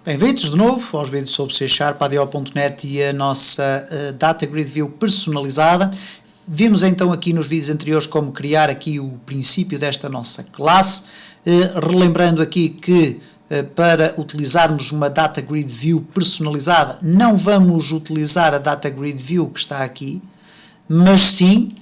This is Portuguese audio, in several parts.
Bem-vindos de novo aos vídeos sobre C#, ADO.NET e a nossa Data Grid View personalizada. Vimos então aqui nos vídeos anteriores como criar aqui o princípio desta nossa classe, relembrando aqui que para utilizarmos uma Data Grid View personalizada não vamos utilizar a Data Grid View que está aqui, mas sim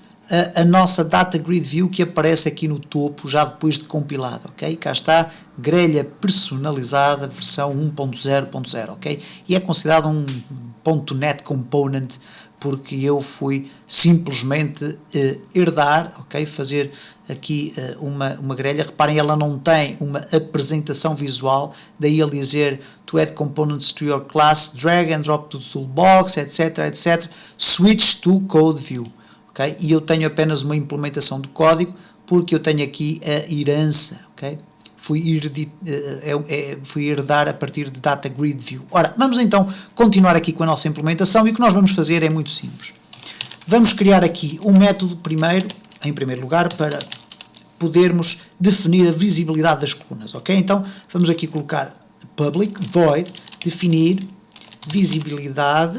a nossa Data Grid View que aparece aqui no topo já depois de compilado, ok? Cá está, grelha personalizada versão 1.0.0, ok? E é considerado um .NET Component porque eu fui simplesmente herdar, ok? Fazer aqui uma grelha. Reparem, ela não tem uma apresentação visual, daí ele dizer to add components to your class, drag and drop to the toolbox, etc, etc, switch to code view. Okay? E eu tenho apenas uma implementação do código porque eu tenho aqui a herança, okay? Fui herdar a partir de Data Grid View. Ora, vamos então continuar aqui com a nossa implementação e o que nós vamos fazer é muito simples. Vamos criar aqui um método em primeiro lugar, para podermos definir a visibilidade das colunas, ok? Então, vamos aqui colocar public void, definir visibilidade.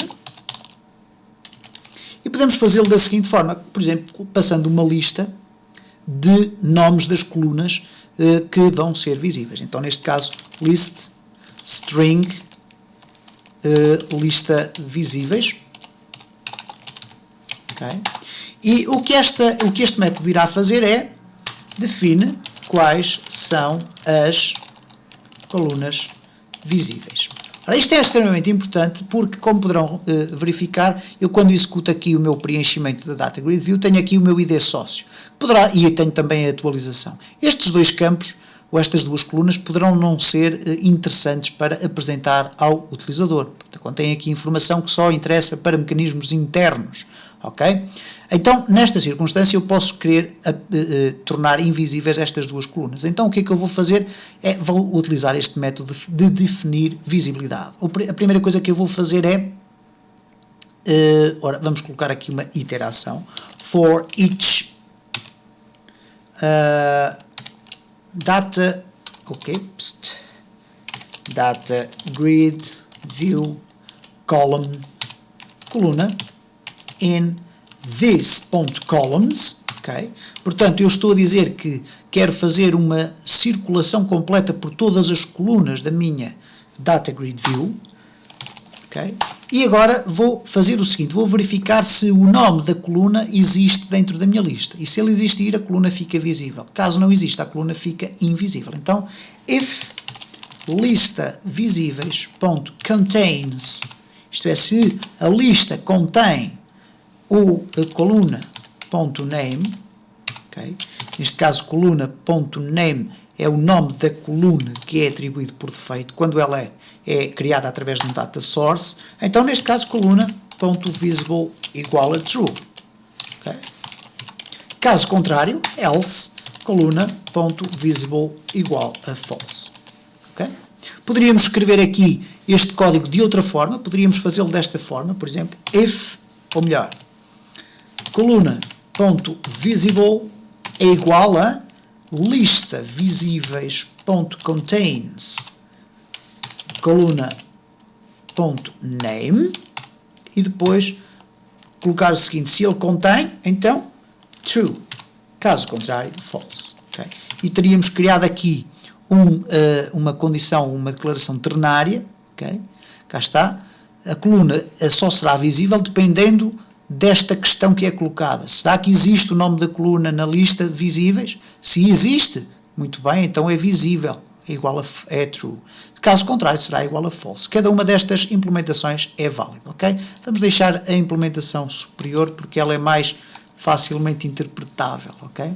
E podemos fazê-lo da seguinte forma, por exemplo, passando uma lista de nomes das colunas que vão ser visíveis. Então, neste caso, list string lista visíveis. Okay. E o que este método irá fazer é define quais são as colunas visíveis. Ora, isto é extremamente importante porque, como poderão verificar, eu quando executo aqui o meu preenchimento da Data Grid View, tenho aqui o meu ID sócio. E tenho também a atualização. Estes dois campos, ou estas duas colunas, poderão não ser interessantes para apresentar ao utilizador. Portanto, contém aqui informação que só interessa para mecanismos internos. Ok? Então, nesta circunstância, eu posso querer tornar invisíveis estas duas colunas. Então, o que é que eu vou fazer? Vou utilizar este método de definir visibilidade. A primeira coisa que eu vou fazer é, ora, vamos colocar aqui uma iteração, for each data grid view coluna in this.columns, ok? Portanto, eu estou a dizer que quero fazer uma circulação completa por todas as colunas da minha Data Grid View, ok? E agora vou fazer o seguinte, vou verificar se o nome da coluna existe dentro da minha lista. E se ele existir, a coluna fica visível. Caso não exista, a coluna fica invisível. Então, if lista visíveis.contains, isto é, se a lista contém a coluna.name, okay? Neste caso coluna.name é o nome da coluna que é atribuído por defeito quando ela é criada através de um data source. Então, neste caso, coluna.visible igual a true. Okay? Caso contrário, else, coluna.visible igual a false. Okay? Poderíamos escrever aqui este código de outra forma, poderíamos fazê-lo desta forma, por exemplo, if, ou melhor, coluna.visible é igual a lista visíveis.contains coluna.name e depois colocar o seguinte, se ele contém, então true, caso contrário, false. Okay? E teríamos criado aqui uma condição, uma declaração ternária, okay? Cá está, a coluna só será visível dependendo desta questão que é colocada. Será que existe o nome da coluna na lista visíveis? Se existe, muito bem, então é visível, é igual a true. Caso contrário, será igual a false. Cada uma destas implementações é válida, ok? Vamos deixar a implementação superior porque ela é mais facilmente interpretável, ok?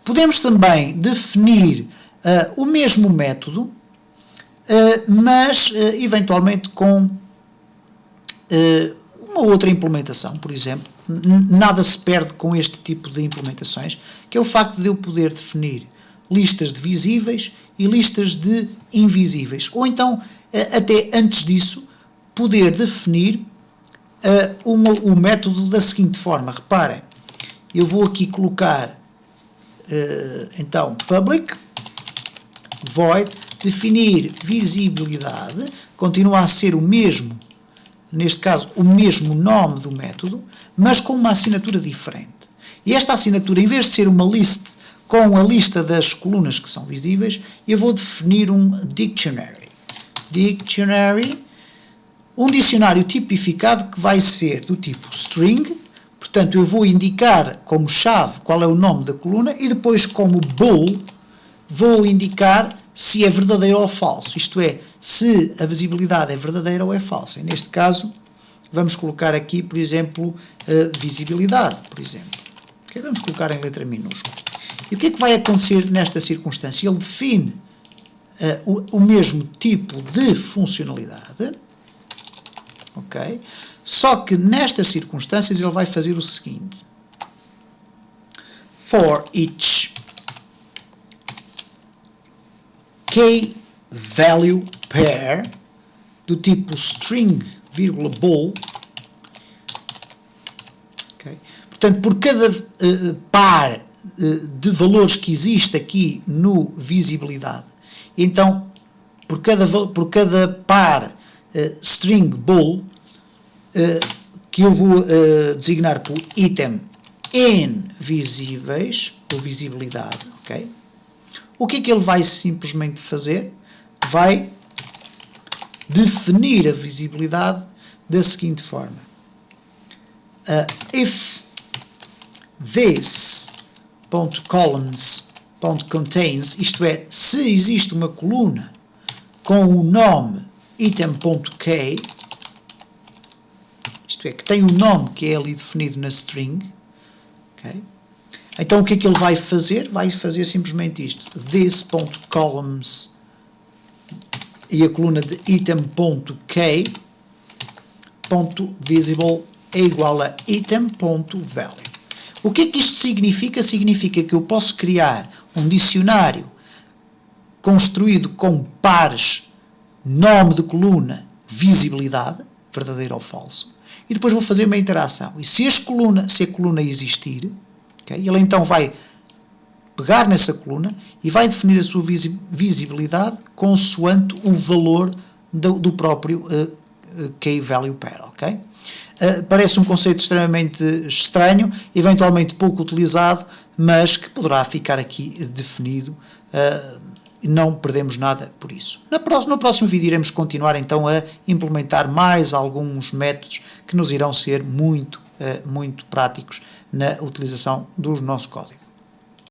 Podemos também definir o mesmo método, mas eventualmente com uma outra implementação, por exemplo. Nada se perde com este tipo de implementações, que é o facto de eu poder definir listas de visíveis e listas de invisíveis. Ou então, até antes disso, poder definir o método da seguinte forma. Reparem, eu vou aqui colocar, então, public void definir visibilidade, continua a ser o mesmo, neste caso, o mesmo nome do método, mas com uma assinatura diferente. E esta assinatura, em vez de ser uma list com a lista das colunas que são visíveis, eu vou definir um dictionary. Dictionary, um dicionário tipificado que vai ser do tipo string, portanto eu vou indicar como chave qual é o nome da coluna e depois como bool vou indicar se é verdadeiro ou falso, isto é, se a visibilidade é verdadeira ou é falsa. E neste caso, vamos colocar aqui, por exemplo, visibilidade, por exemplo. Okay? Vamos colocar em letra minúscula. E o que é que vai acontecer nesta circunstância? Ele define o mesmo tipo de funcionalidade, ok? Só que nestas circunstâncias ele vai fazer o seguinte. For each key-value pair do tipo string, bool, okay? Portanto, por cada par de valores que existe aqui no visibilidade, então, por cada par string bool, que eu vou designar por item in visíveis, ou visibilidade, ok? O que é que ele vai simplesmente fazer? Vai definir a visibilidade da seguinte forma. If this.columns.contains, isto é, se existe uma coluna com o nome item.k, isto é, que tem o nome que é ali definido na string, okay? Então o que é que ele vai fazer? Vai fazer simplesmente isto. This.columns e a coluna de item.k.visible é igual a item.value. O que é que isto significa? Significa que eu posso criar um dicionário construído com pares nome de coluna, visibilidade, verdadeiro ou falso, e depois vou fazer uma interação. E se a coluna existir, okay, ele então vai pegar nessa coluna e vai definir a sua visibilidade consoante o valor do próprio key-value pair, ok? Parece um conceito extremamente estranho, eventualmente pouco utilizado, mas que poderá ficar aqui definido. Não perdemos nada por isso. No próximo vídeo iremos continuar então a implementar mais alguns métodos que nos irão ser muito práticos na utilização do nosso código.